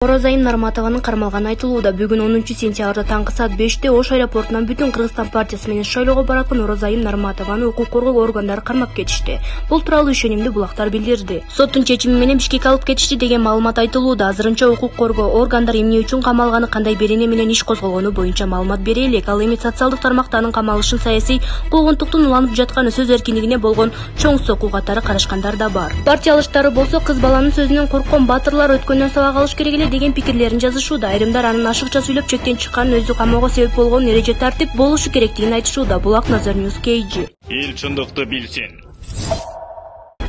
Оразайым Нарматованын кармалганы айтылууда. Бүгүн 10 сентябрда таңкы саат 5те Ош аэропортунан Бүтүн Кыргызстан партиясы менен шайлоого бараткан Оразайым Нарматованы укук коргоо органдары кармап кетишти. Бул тууралуу ишенимди булактар билдирди. Соттун чечими менен Бишкекке алып кетишти деген маалымат айтылууда. Азырынча укук коргоо органдары эмне үчүн камалганы, кандай берене менен иш козголгону боюнча маалымат бере элек. Ал эми социалдык тармакта анын камалышын саясий куугунтуктун уланып жатканы, сөз эркиндигине болгон чоң сокуу катары карашкандар да бар. Партиялыштары болсо кыз баланын сөзүнөн корккон баатырлар өткөндөн сабак алыш керек эле деген пикирлерин жазышууда. Айрымдар анын ашыкча сүйлөп чектен чыкканын, өзү камоого себеп болгон эреже тартип болушу керектигин айтышууда. Булак Назар Ньюс KG. Эл чындыкты билсин.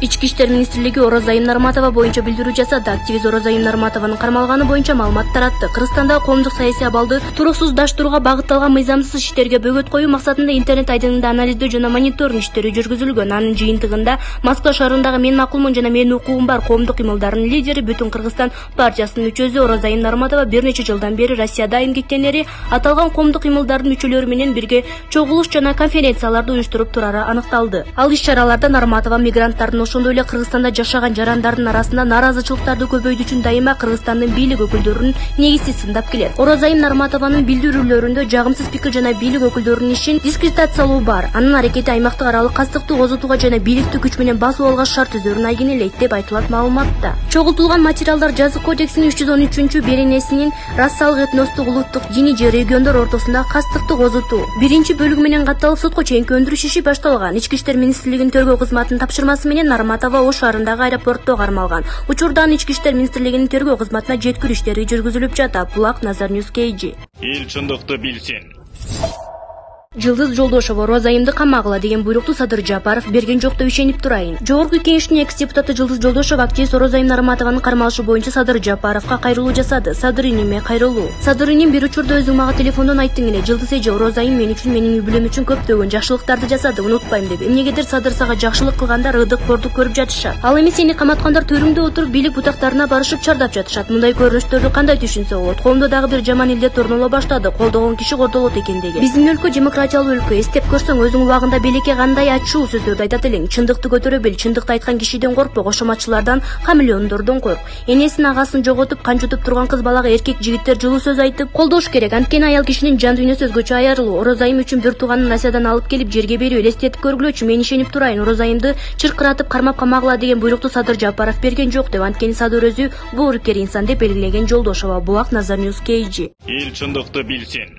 Ички иштер министрлиги Оразайым Нарматова боюнча билдирүү жасады. Активист Оразайым Нарматованын кармалганы боюнча маалымат таратты. Кыргызстанда коомдук саясий абалды туруксуздаштырууга багытталган мыйзамсыз иштерге бөгөт коюу максатында интернет айдыңында анализдөө жана мониторинг иштери жүргүзүлгөн. Анын жыйынтыгында Москва шаарындагы Мен макулмун жана Менин укугум бар коомдук кыймылдарынын лидери, Бүтүн Кыргызстан партиясынын мүчөсү Оразайым Нарматова бир нече жылдан бери Россияда эмгектенери, аталган коомдук кыймылдардын мүчөлөрү менен бирге чогулуш жана конференцияларды уюштуруп турары аныкталды. Ал иш-чараларда Нарматова мигранттардын, ошондой эле Кыргызстанда жашаган жарандардын арасында наразычылыктарды көбөйдүү үчүн дайыма Кыргызстандын бийлик өкүлдөрүнүн негизсиз сындап келет. Оразайым Нарматованын билдирүүлөрүндө жагымсыз пикир жана бийлик өкүлдөрүнүн ишин дискредитациялоо бар. Анын аракети аймактык аралык кастыкты козутууга жана бийликти күч менен басып алууга шарт түзөрүн айгинелейт деп айтылат маалыматта. Чогултулган материалдар жазык кодексинин 313 беренесинин расалык, этностук, улуттук, диний же региондор ортосундагы кастыкты козутуу биринчи бөлүгү менен катталып сотко чейинки өндүрүш иши башталган. Ички иштер министрлигинин тергөө кызматынын тапшырмасы менен Нарматова Ош шаарындагы аэропортто кармалган. Учурдан Ички иштер министрлигинин тергөө кызматына жеткирүү иштери жүргүзүлүп жатат. Булак Назар Ньюс KG. Эл чындыкты билсин. Жылдыз Жолдошова Оразайымды камагыла деген буйрукту Садыр Жапаров берген жок деп ишенип турайын. Жогорку кеңештин экс-депутаты Жылдыз Жолдошова активист Оразайым Нарматованын кармалышы боюнча Садыр Жапаровго кайрылуу жасады. Садыр иниме кайрылуу. Садыр иним бир учурда өзүң мага телефондон айттың эле, Жылдыз эже, Оразайым мен үчүн, менин үй бүлөм үчүн көптөгөн жакшылыктарды жасады, унутпайм деп. Эмнегедир Садыр сага жакшылык кылгандар ырдык-бордук көрүп жатышат. Ал эми сени каматкандар төрүңдө отуруп бийлик бутактарына барышып чардап жатышат. Мындай көрүнүштөрдү кандай түшүнсө болот? Коомдо дагы бир жаман илдет орноло баштады. Колдогон киши кордолот экен деген. Биздин өлкө демократиялуу өлкө. Эстеп көрсөң, өзүң убагында белекке кандай ачуу сөздөрдү айтат элең. Чындыкты көтөрө бил, чындыкты айткан кишиден коркпо, кошоматчылардан, хамелеондордон корк. Энесин, агасын жоготуп, канчутуп турган кыз балага эркек жигиттер жылуу сөз айтып колдош керек. Анткени аял кишинин жан дүйнөсү өзгөчө аярылуу. Оразайым үчүн бир тууганын Россиядан алып келип жерге берүү элестетип көргүлөчү. Мен ишенип турайын, Оразайымды чыркыратып кармап камагыла деген буйрукту Садыр Жапаров берген жок деп. Анткени Садыр өзү боорукер инсан деп белгилеген Жолдошова. Булак Назар Ньюс KG. Эл чындыкты билсин.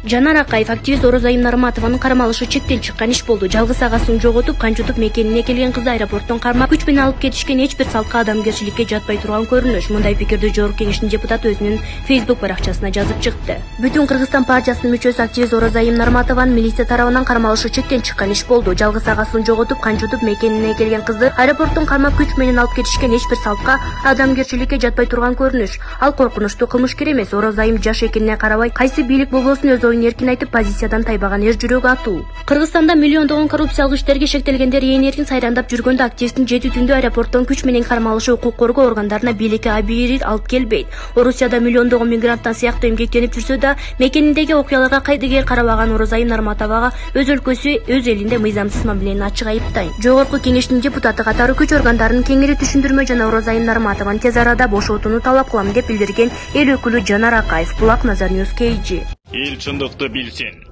Жанар Акаев активист Оразайым Нарматованын кармалышы чектен чыккан иш болду. Жалгыз агасын жоготуп, канчутуп мекенине келген кызды аэропорттон кармап, күч менен алып кетишкен эч бир салтка, адамгерчиликке жатпай турган көрүнүш. Мындай пикирди Жогорку кеңештин депутаты өзүнүн Facebook баракчасына жазып чыкты. Бүтүн Кыргызстан партиясынын мүчөсү активист Оразайым Нарматованын милиция тарабынан кармалышы чектен чыккан иш болду. Жалгыз агасын жоготуп, канчутуп мекенине келген кызды аэропорттон кармап, күч менен алып кетишкен эч бир салтка, адамгерчиликке жатпай турган көрүнүш. Ал коркунучтуу кылмышкер эмес. Оразайым жаш экенине карабай, кайсы бийлик болбосун өз оюн эркин айтып, позициядан тайбаган эр жүрөгү атуу. Кыргызстанда миллиондогон коррупциялык иштерге шектелгендер ээн эркин сайрандап жүргөндө активисттин 7 түндө аэропорттон күч менен кармалышы укук коргоо органдарына бийликке абийир алып келбейт. Орусияда миллиондогон мигранттан сыяктуу эмгектенип жүрсө да, мекениндеги окуяларга кайдыгер карабаган Оразайым Нарматовага өз өлкөсү, өз элинде мыйзамсыз мамиленин ачык айыптайм. Жогорку кеңештин депутаты катары күч органдарынын кеңири түшүндүрмө жана Оразайым Нарматованы тез арада бошотууну талап кылам деп билдирген эл өкүлү Жанар Акаев. Булак Назар Ньюс KG. Эл чындыкты билсин.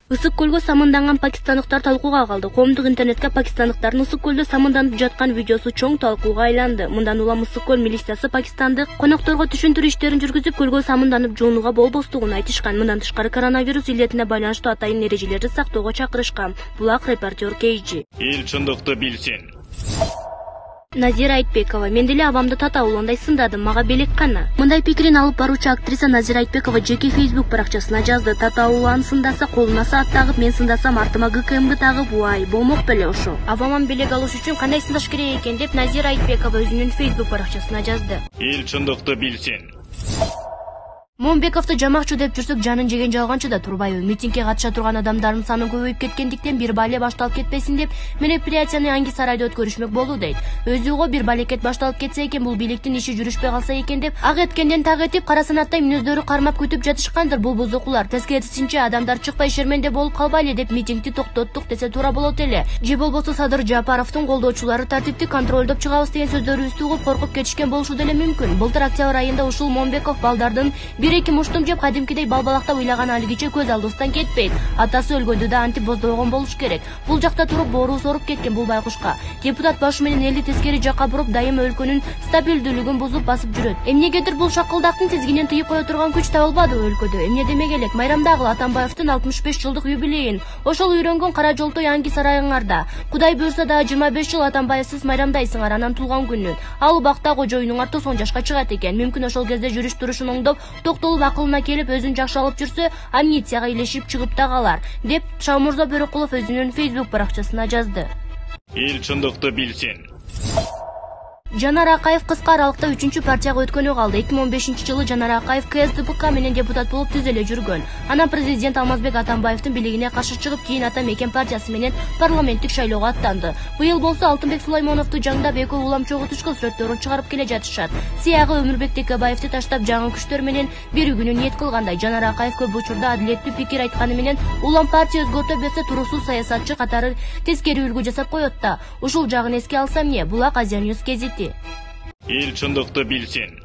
Ысык көлгө самынданган пакистандыктар талкууга калды. Коомдук интернетке пакистандыктардын Ысык көлдө самынданып жаткан видеосу чоң талкууга айланды. Мындан улам Ысык көл милициясы пакистандык конокторго түшүндүрүү иштерин жүргүзүп, көлгө самынданып жуунууга болбостугун айтышкан. Мындан тышкары коронавирус илдетине байланыштуу атайын эрежелерди сактоого чакырышкан. Булак репортер KG. Эл чындыкты билсин. Назира Айтбекова: мен деле абамды татаулоондай сындадым, мага белек кана. Мындай пикирин алып баруучу актриса Назира Айтбекова жеке Facebook баракчасына жазды. Татаулан сындаса, колуна саат тагып, мен сындасам артыма ГКМ тагып, уай, болмок беле ошо. Абаман белек алыш үчүн кандай сындаш керек экен деп Назира Айтбекова өзүнүн Facebook баракчасына жазды. Эл чындыкты билсин. Момбековду жамакчы деп жүрсөк жанын жеген жалганчы да турбайбы. Митингге катыша турган адамдардын саны көбөйүп кеткендиктен бир бале башталып кетпесин деп мероприятияны Анги сарайда өткөрүшмөк болду дейт. Өзүгө бир балекет башталып кетсе экен, бул бийликтин иши жүрүшпөй калса экен деп ак эткенден так этип кара санаттай мүнөздөрү кармап күтүп жатышкандыр. Бул бузукулар тескерисинче адамдар чыкпай шерменде болуп калбайлы деп митингди токтоттук десе туура болот эле. Же болбосо Садыр Жапаровдун колдоочулары тартипти контролдоп чыгабыз деген сөздөрүбүздү угуп коркуп кетишкен болушу деле мүмкүн. Былтыр октябрь айында ушул Момбеков балдардын бир-эки муштум жеп кадимкидей балбалактап ыйлаган алигиче көз алдыбыздан кетпейт. Атасы өлгөндө да антип боздобогон болуш керек. Бул жакта туруп боору соруп кеткен бул байкушка. Депутат башы менен элди тескери жакка буруп, дайыма өлкөнүн стабилдүүлүгүн бузуп басып жүрөт. Эмнегедир бул шакылдактын тизгинин тыйып кое турган күч табылбады өлкөдө. Эмне демек элек, майрамдагы Атамбаевдин 65 жылдык юбилейин ошол үйрөнгөн кара жолтой Анги сарайыңарда. Кудай буйрса да 25 жыл Атамбаевсиз майрамдайсыңар анан тулган күнүн. Ал убакта кожоюнуңар 90 жашка чыгат экен. Мүмкүн ошол кезде жүрүш турушун оңдоп, токтолуп акылына келип өзүн жакшы алып жүрсө, амнистияга илешип чыгып да калар, деп Шамурза Бөрөкулов өзүнүн Facebook баракчасына жазды. Эл чындыкты билсин. Жанар Акаев кыска аралыкта 3-партияга өткөнү калды. 2015-жылы Жанар Акаев КСДПК менен депутат болуп түз эле жүргөн. Анан президент Алмазбек Атамбаевдин бийлигине каршы чыгып, кийин Ата Мекен партиясы менен парламенттик шайлоого аттанды. Быйыл болсо Алтынбек Сулаймоновду жаңдап экөө улам чогултушкан сүрөттөрүн чыгарып келе жатышат. Сиягы Өмүрбек Текебаевди таштап жаңы күчтөр менен биригүүнү ниет кылгандай. Жанар Акаев көп учурда адилеттүү пикир айтканы менен улам партия өзгөртө берсе турусуз саясатчы катары тескери үлгү жасап коет да. Ушул жагын эске алсам эмне? Булак Азия Ньюс гезити. Эл чындыкты билсин.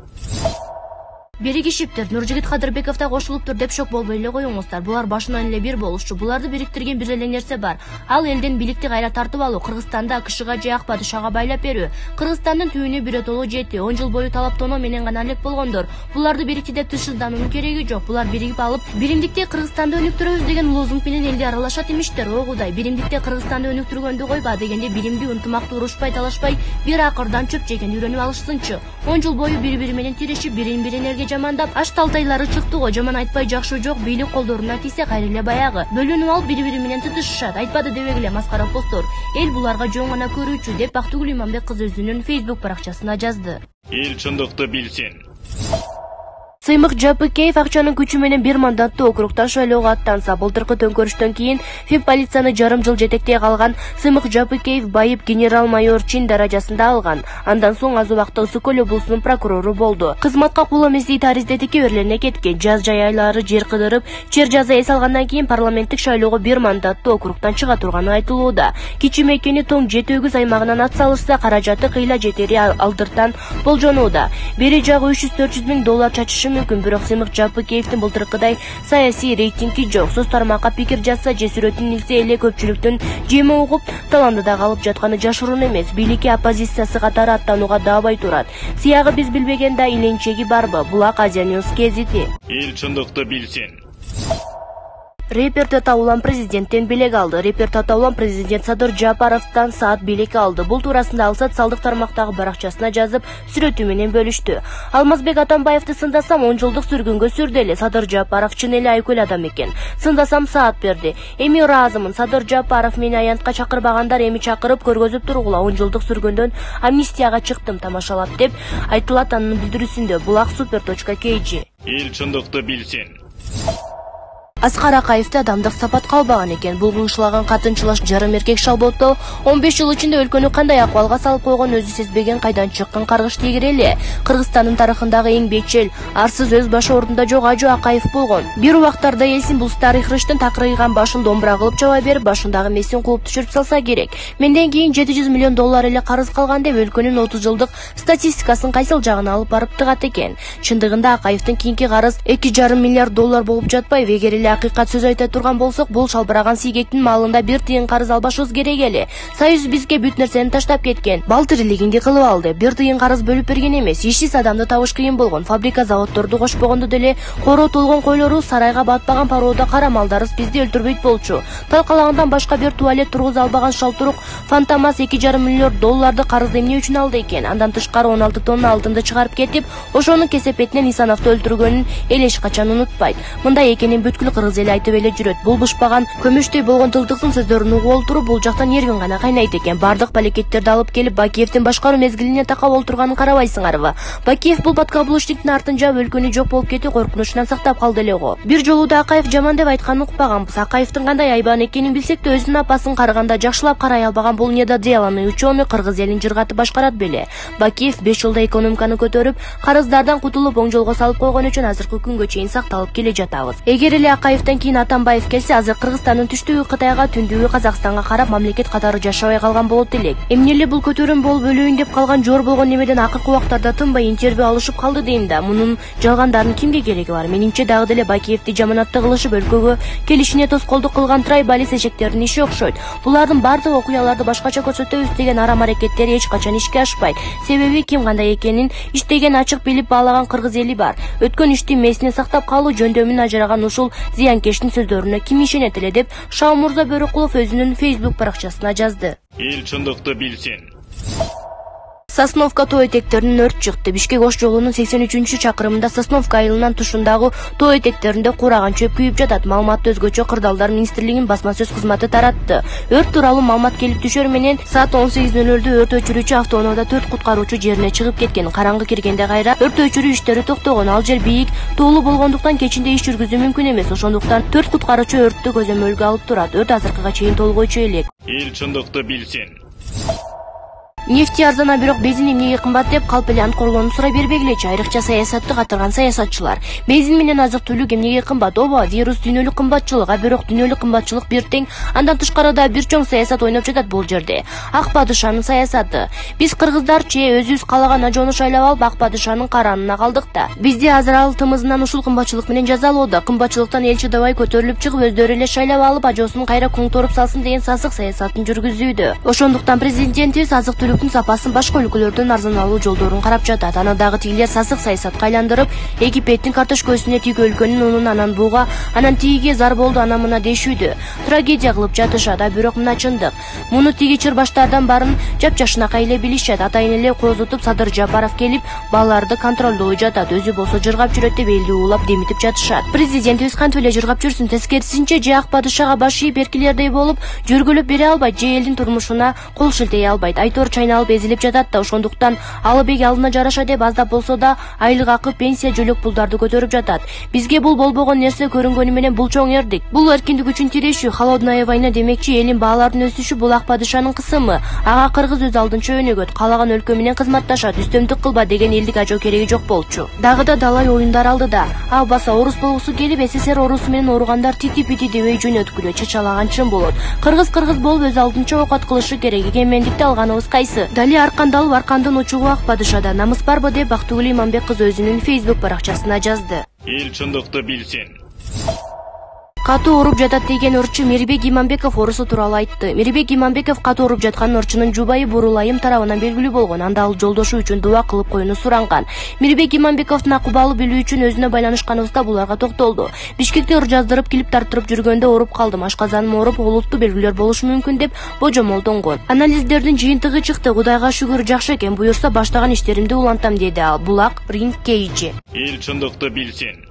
Биригишиптир. Нуржигит Кадырбеков да кошулуптур деп шок болбой эле коюңуздар. Булар башынан эле бир болушчу. Буларды бириктирген бир эле нерсе бар. Ал элден бийликти кайра тартып алуу. Кыргызстанда АКШга же ак падышага байлап берүү. Кыргызстандын түбүнө биротолуу жетти. 10 жыл бою талаптонуу менен гана элек болгондор. Буларды бирикти деп тышындануунун кереги жок. Булар биригип алып, биримдикте Кыргызстанды өнүктүрөбүз деген лозунг менен элди аралашат имиштер. О Кудай, биримдикте Кыргызстанды өнүктүргөндү койба дегенде биримди ынтымакты урушпай талашпай бир акырдан чөп жеген үйрөнүп алышсынчы. 10 жыл бою бири-бири менен тирешип, бирин-бирин элге жамандап, талтайлары чыкты го. Жаман айтпай жакшы жок, бийлик колдоруна тийсе кайра эле баягы. Бөлүнүп алып бири-бири менен тытышышат. Айтпады дебек эле маскара посттор. Эл буларга жөн гана көрүүчү деп Бактыгүл Иманбек кызы өзүнүн Facebook баракчасына жазды. Эл чындыкты билсин. Сыймык Жапыкеев акчанын күчү менен бир мандаттуу округтан шайлоого аттанса, былтыркы төңкөрүштөн кийин ФИП полицияны жарым жыл жетектей калган Сыймык Жапыкеев байып генерал-майор чин даражасында алган. Андан соң аз убакта Ысык Көл облусунун прокурору болду. Кызматка кул эместей тарыздетикке берилине кеткен. Жаз жай айлары жер кыдырып, чер жаза эс алгандан кийин парламенттик шайлоого бир мандаттуу округтан чыга турганы айтылууда. Кичи мекени тоң жети өгүз аймагынан ат салышса, каражаты кыйла жетери алдыртан болжонууда. Бери жагы $300-400 миң чачышы мүмкүн, бирок Сыймык Жапыкеевдин былтыркыдай саясий рейтинги жок. Сөз тармакка пикир жазса же сүрөтүн илсе эле көпчүлүктүн жеми угуп, таландыда калып жатканы жашыруун эмес. Бийликке оппозициясы катары аттанууга даабай турат. Сиягы биз билбеген да иленчеги барбы? Булак Азия Ньюс гезити. Эл чындыкты билсин. Репер Татаулан президенттен белек алды. Репер Татаулан президент Садыр Жапаровдон саат белек алды. Бул туурасында ал социалдык тармактагы баракчасына жазып, сүрөтү менен бөлүштү. Алмазбек Атамбаевди сындасам 10 жылдык сүргөнгө сүрдү эле. Садыр Жапаров чын эле айкөл адам экен. Сындасам саат берди. Эми ыраазымын. Садыр Жапаров мени аянтка чакырбагандар эми чакырып көргөзүп тургула. 10 жылдык сүргөндөн амнистияга чыктым тамашалап деп айтылат анын билдирүүсүндө. Булак super.kg. Эл чындыкты билсин. Аскар Акаевди адамдык сапатка албаган экен. Булгунчулаган катынчылаш жарым эркек шалботто 15 жыл ичинде өлкөнү кандай акыбалга салып койгон өзү сезбеген кайдан чыккан каргыш тигир эле. Кыргызстандын тарыхындагы эң бечел, арсыз өз башы ордунда жок Ажу Акаев болгон. Бир убактарда эл символ тарых рыштын такырыйган башын домбура кылып чаба берип, башындагы месин кууп түшүрүп салса керек. Менден кийин $700 миллион эле карыз калган деп өлкөнүн 30 жылдык статистикасын кайсыл жагына алып барып тыгат экен. Чындыгында Акаевдин кийинки карыз $2,5 миллиард болуп жатпайбы? Эгер эле акыйкат сөз айта турган болсок, бул шалбыраган сийгектин малында 1 тыйын карыз албашыбыз керек эле. Союз бизге бүт нерсени таштап кеткен. Бал тирилигинди кылып алды. 1 тыйын карыз бөлүп берген эмес. Ишсиз адамды табыш кыйын болгон. Фабрика, заводдорду кошпогондо деле короо толгон койлору, сарайга батпаган пароодо кара малдарыбыз бизди өлтүрбөйт болчу. Талкалагандан башка бир туалет тургуза албаган шалтурук Фантомас $2,5 миллион карызды эмне үчүн алды экен? Андан тышкары 16 тонна алтынды чыгарып кетип, ошонун кесепетинен Исановду өлтүргөнүн эл эч качан унутпайт. Мындай экенин бүткүл кыргыз эли айтып эле жүрөт. Бул бышпаган көмүштөй болгон тылдыктын сөздөрүн угуп отуруп, бул жактан эргин гана кайнайт экен. Бардык балекеттерди алып келип, Бакиевдин башкаруу мезгилине такап отурганын карабайсыңарбы? Бакиев бул подкаблучниктин артын жаап өлкөнү жок болуп кетүү коркунучунан сактап калды эле го. Бир жолу да Акаев жаман деп айтканын укпаганбыз. Акаевдин кандай айбан экенин билсек да, өзүнүн апасын караганда жакшылап карай албаган бул недоделанный ученый кыргыз элин жыргатып башкарат беле. Бакиев 5 жылда экономиканы көтөрүп, карыздардан кутулуп, оң жолго салып койгон үчүн азыркы күнгө чейин сакталып келе жатабыз. Эгер эле Акаевден кийин Атамбаев келсе, азыр Кыргызстандын түштүгү Кытайга, түндүгү Казакстанга карап мамлекет катары жашабай калган болот элек. Эмне эле бул көтөрүм болуп өлөйүн деп калган жор болгон немеден акыркы убактарда тынбай интервью алышып калды дейм да. Мунун жалгандардын кимге кереги бар? Менимче дагы деле Бакиевди жаманатты кылышып өлкөгө келишине тоскоолдук кылган трайбалист эшектердин иши окшойт. Булардын бардык окуяларды башкача көрсөтөбүз деген арам аракеттери эч качан ишке ашпайт. Себеби ким кандай экенин иштеген ачык билип баалаган кыргыз эли бар. Өткөн ишти месине сактап калуу жөндөмүн ажыраган ушул зыянкештин сөздөрүнө ким ишенет эле деп Шаумурза Бөрөкулов өзүнүн Facebook баракчасына жазды. Эл чындыкты билсин. Сосновка тоо этектеринен өрт чыкты. Бишкек Ош жолунун 83-чакырымында Сосновка айылынан тушундагы тоо этектеринде кураган чөп күйүп жатат. Маалыматты өзгөчө Кырдаалдар министрлигинин басма сөз кызматы таратты. Өрт тууралуу маалымат келип түшөр менен саат 18:00 өрт өчүрүүчү автоунаада 4 куткаруучу жерине чыгып кеткен. Караңгы киргенде кайра өрт өчүрүү иштери токтогон. Ал жер бийик, тоолуу болгондуктан кечинде иш жүргүзүү мүмкүн эмес. Ошондуктан 4 куткаруучу өрттү көзөмөлгө алып турат. Өрт азыркыга чейин толгойчу элек. Эл чындыкты билсин. Нефти арзана, бирок бензин эмнеге кымбат деп калп эле анткорлоону сурай бербегилечи. Айрыкча саясатты катырган саясатчылар. Бензин менен азык-түлүк эмнеге кымбат? Ооба, вирус дүйнөлүк кымбатчылык, бирок дүйнөлүк кымбатчылык бир тең. Андан тышкары да бир чоң саясат ойноп жатат бул жерде. Ак падышанын саясаты. Биз кыргыздарчы өзүбүз каалаган ажоону шайлап алып ак падышанын каранына калдык да. Бизде азыр ал тымызынан ушул кымбатчылык менен жазалоодо. Кымбатчылыктан эл чыдабай көтөрүлүп чыгып, өздөрү эле шайлап алып ажоосун кайра коңторуп салсын деген сасык саясатын жүргүзүүдө. Ошондуктан президентибиз азык-түлүктүн сапасын башка өлкөлөрдөн арзаналуу жолдорун карап жатат. Аны дагы тигилер сасык саясатка айландырып, Египеттин картошкөсүнө тиг өлкөнүн унун анан буга, анан тигиге зар болду ана мына дешүүдө. Трагедия кылып жатышат, бирок мына чындык. Муну тиги чырбаштардан барын жапжашынакай эле билишет. Атайын эле козутуп Садыр Жапаров келип, баларды контролдой жатат. Өзү болсо жыргап жүрөт деп элди уулап демитип жатышат. Президентибиз кантип эле жыргап жүрсүн, тескерисинче же ак падышага баш ийип эркилердей болуп жүргүлөп бере албайт, же элдин турмушуна кол шилтей албайт. Айтор чайналып эзилип жатат да. Ошондуктан Алыбек алдына жараша деп аздап болсо да айлык акы, пенсия, жөлөк пулдарды көтөрүп жатат. Бизге бул болбогон нерсе көрүнгөнү менен бул чоң эрдик. Бул эркиндик үчүн тирешүү, холодная война демекчи, элин баалардын өсүшү бул ак падышанын кысымы. Ага кыргыз өз алдынча өнөгөт, каалаган өлкө менен кызматташат, үстөмдүк кылба деген элдик ажоо кереги жок болчу. Дагы да далай оюндар алдыда. Албаса орус болгусу келип, СССР орусу менен ооругандар тити-пити дебей жөнөткүлө чачалаган чын болот. Кыргыз болуп өз алдынча окат кылышы керек. Эгемендикти алганыбыз кайсы? Дали аркандалып аркандын учугу ак падышада. Намыс барбы деп Бактыгүл Иманбек кызы өзүнүн Facebook баракчасына жазды. Эл чындыкты билсин. Катуу уруп жатат деген ырчы Мирбек Иманбеков орусу тууралуу айтты. Мирбек Иманбеков катуу уруп жаткан ырчынын жубайы Бурулайым тарабынан белгилүү болгон. Анда ал жолдошу үчүн дуа кылып коюуну суранган. Мирбек Иманбековдун акыбалы билүү үчүн өзүнө байланышканыбызда буларга токтолду. Бишкекте ыр жаздырып килип тарттырып жүргөндө ооруп калдым. Ашказаным ооруп, олуттуу белгилер болушу мүмкүн деп божомолдонгон. Анализдердин жыйынтыгы чыкты. Кудайга шүгүр, жакшы экен. Буюрса баштаган иштеримди улантам деди ал. Булак Ринг Кейджи. Эл чындыкты билсин.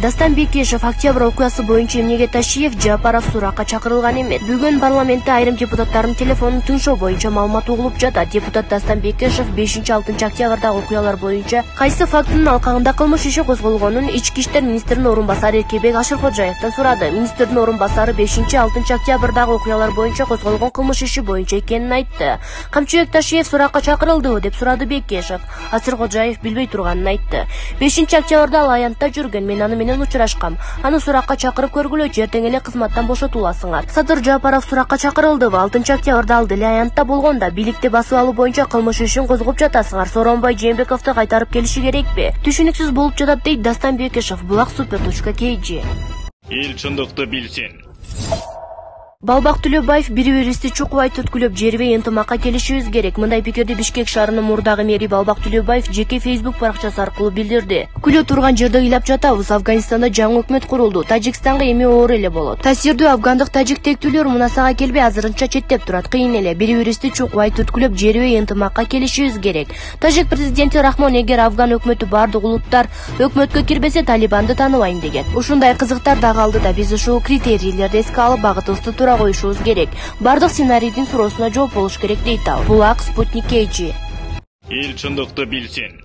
Дастан Бекешев октябрь окуясы боюнча эмнеге Ташиев Жапаров суракка чакырылган эмес. Бүгүн парламентте айрым депутаттардын телефонун тыншоо боюнча маалымат угулуп жатат. Депутат Дастан Бекешев 5-6 октябрдагы окуялар боюнча кайсы фактынын алкагында кылмыш иши козголгонун Ички иштер министринин орун басары Эркебек Ашыркожаевден сурады. Министрдин орун басары 5-6 октябрдагы окуялар боюнча козголгон кылмыш иши боюнча экенин айтты. Камчыбек Ташиев суракка чакырылдыбы деп сурады Бекешев. Ашыркожаев билбей турганын айтты. 5-октябрда ал аянтта жүргөн, мен аны менен учурашкам. Аны суракка чакырып көргүлөчү, эртең эле кызматтан бошотуласыңар. Садыр Жапаров суракка чакырылдыбы? 6 октябрда ал деле аянтта болгонда бийликти басып алуу боюнча кылмыш ишин козгоп жатасыңар. Сооронбай Жээнбековду кайтарып келиши керекпи? Түшүнүксүз болуп жатат дейт Дастан Бекешев. Булак Супер.kg. Эл чындыкты билсин. Балбак Төлөбаев бири-бирибизди чукубай түрткүлөп жербей ынтымакка келишибиз керек. Мындай пикирди Бишкек шаарынын мурдагы мэри Балбак Төлөбаев жеке Facebook баракчасы аркылуу билдирди. Күлө турган жерде ыйлап жатабыз. Афганистанда жаңы өкмөт курулду. Тажикстанга эми оор эле болот. Таасирдүү афгандык тажик тектүүлөр мунасага келбей азырынча четтеп турат. Кыйын эле. Бири-бирибизди чукубай түрткүлөп жербей ынтымакка келишибиз керек. Тажик президенти Рахмон эгер афган өкмөтү бардык улуттар өкмөткө кирбесе Талибанды тааныбайм деген. Ушундай кызыктар да калды да биз ушул критерийлерди эске алып багытыбызды туура коюшубуз керек. Бардык сценарийдин суроосуна жооп болуш керек дейт ал. Булак Спутник KG. Эл чындыкты билсин.